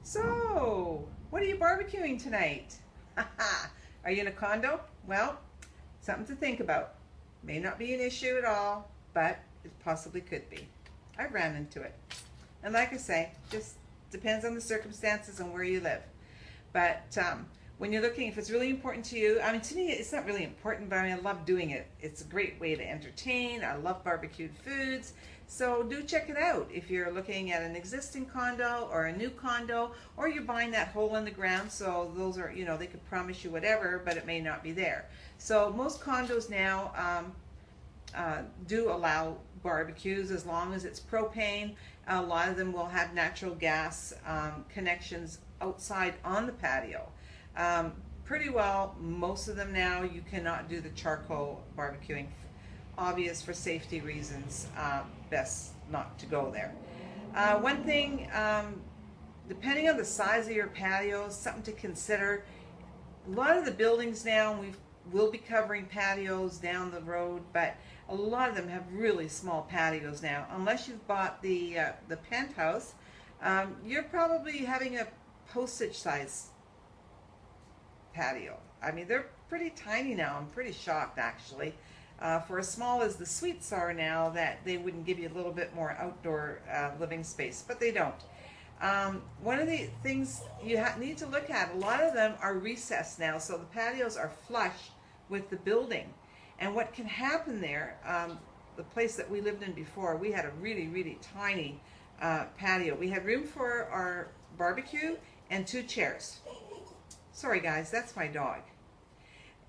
So, what are you barbecuing tonight? Are you in a condo? Well, something to think about. May not be an issue at all, but it possibly could be. I ran into it. And like I say, just depends on the circumstances and where you live. But when you're looking, if it's really important to you, I mean, to me, it's not really important, but I mean, I love doing it. It's a great way to entertain. I love barbecued foods. So do check it out if you're looking at an existing condo or a new condo, or you're buying that hole in the ground. So those are, you know, they could promise you whatever, but it may not be there. So most condos now do allow barbecues as long as it's propane. A lot of them will have natural gas connections outside on the patio. Pretty well, most of them now you cannot do the charcoal barbecuing. Obvious for safety reasons, best not to go there. One thing, depending on the size of your patio, something to consider. A lot of the buildings now, we'll be covering patios down the road, but a lot of them have really small patios now. Unless you've bought the penthouse, you're probably having a postage size patio. I mean, they're pretty tiny now. I'm pretty shocked, actually. For as small as the suites are now, that they wouldn't give you a little bit more outdoor living space, but they don't. One of the things you need to look at, a lot of them are recessed now, so the patios are flush with the building. And what can happen there, the place that we lived in before, we had a really, really tiny patio. We had room for our barbecue and 2 chairs. Sorry guys, that's my dog.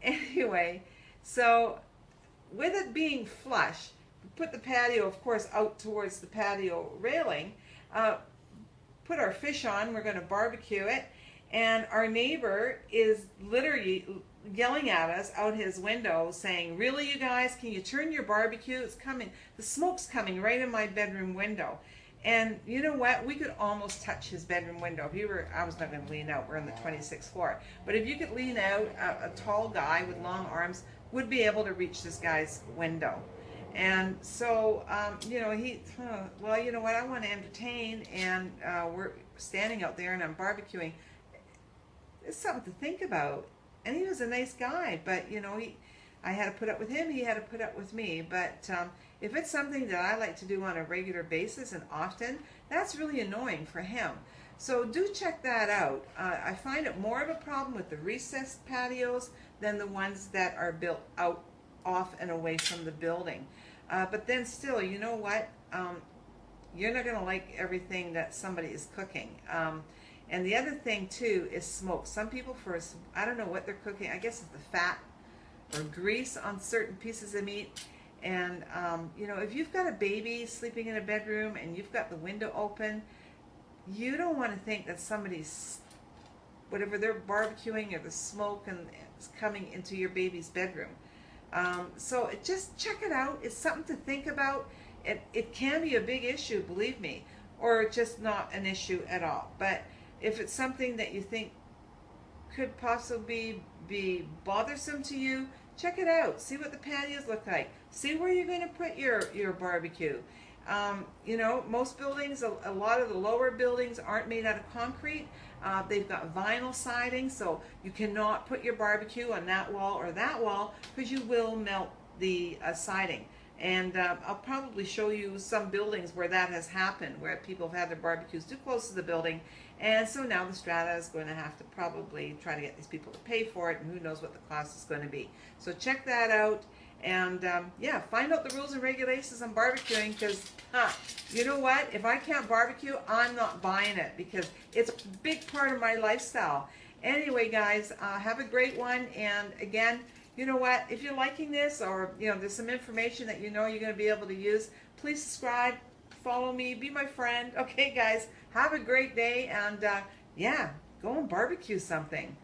Anyway, so with it being flush, put the patio, of course, out towards the patio railing, put our fish on, we're going to barbecue it, and our neighbor is literally yelling at us out his window saying, really you guys, can you turn your barbecue? It's coming, the smoke's coming right in my bedroom window. And you know what? We could almost touch his bedroom window. If you were, I was not going to lean out. We're on the 26th floor. But if you could lean out, a tall guy with long arms would be able to reach this guy's window. And so, you know, well, you know what? I want to entertain, and we're standing out there, and I'm barbecuing. It's something to think about. And he was a nice guy, but you know, I had to put up with him, he had to put up with me. But if it's something that I like to do on a regular basis and often, that's really annoying for him. So do check that out. I find it more of a problem with the recessed patios than the ones that are built out, off and away from the building. But then still, you know what? You're not going to like everything that somebody is cooking. And the other thing too is smoke. Some people, I don't know what they're cooking, I guess it's the fat or grease on certain pieces of meat. And you know, if you've got a baby sleeping in a bedroom and you've got the window open, you don't want to think that somebody's, whatever they're barbecuing, or the smoke is coming into your baby's bedroom. So just check it out. It's something to think about. It can be a big issue, believe me, or just not an issue at all. But if it's something that you think could possibly be bothersome to you, check it out. See what the patios look like. See where you're going to put your barbecue. You know, most buildings, a lot of the lower buildings aren't made out of concrete. They've got vinyl siding, so you cannot put your barbecue on that wall or that wall, because you will melt the siding. And I'll probably show you some buildings where that has happened, where people have had their barbecues too close to the building, and so now the strata is going to have to probably try to get these people to pay for it, and who knows what the cost is going to be. So check that out, and yeah, find out the rules and regulations on barbecuing, because you know what? If I can't barbecue, I'm not buying it, because it's a big part of my lifestyle. Anyway, guys, have a great one, and again, you know what, if you're liking this, or you know, there's some information that you know you're going to be able to use, please subscribe, follow me, be my friend. Okay guys, have a great day, and yeah, go and barbecue something.